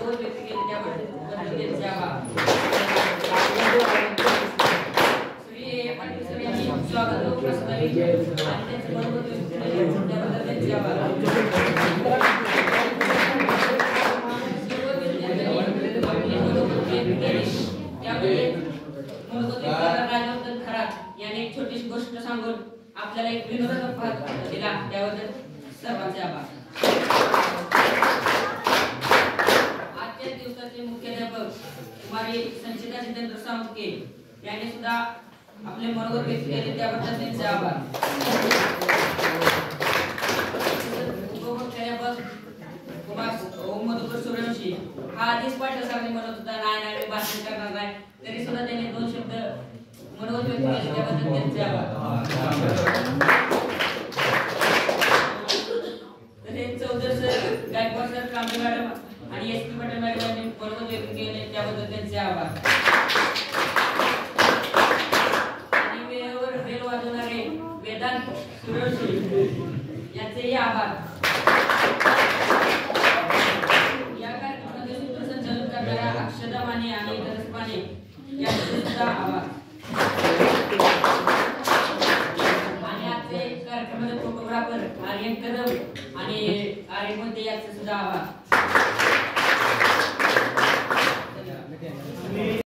मनोगत व्यक्त केले त्याबद्दल त्यांचे आभार. श्री पाटील सर यांनी स्वागत प्रस्तावित आणि त्यांचे मनोगत व्यक्त केले त्याबद्दल त्यांचे आभार. याने एक छोटीशी गोष्ट सांगून आपल्याला एक विनोदाचा दिला त्याबद्दल सर्वांचे आभार. आजच्या दिवसाचे मुख्याध्यापक कुमारी संचिता जितेंद्र सामुके यांनी सुद्धा आपले मनोगत व्यक्त केले त्याबद्दल त्यांचे आभार. उपमुख्याध्यापक ओम मधुकर सूर्यवंशी हा आधीच पाठ्यसारणी म्हणत होता नाही भाषण करणार नाही तरी सुद्धा त्यांनी 2 शब्द मनोगत व्यक्त केले त्याबद्दल त्यांचे आभार. तसेच Chaudhary sir, Gaikwad sir, Kamble madam आणि एस पी पाटील मॅडम यांनी मनोगत व्यक्त केले त्याबद्दल त्यांचे आभार. आणि वेळेवर बेल वाजवणारे वेदांत सूर्यवंशी यांचेही आभार. या कार्यक्रमाचे सूत्रसंचालन करणाऱ्या अक्षदा माने आणि तरस माने यांचे सुद्धा आभार. आणि आजचे कार्यक्रमाचे फोटोग्राफर आर्यन कदम आणि आर्यन मध्ये यांचे सुद्धा आभार.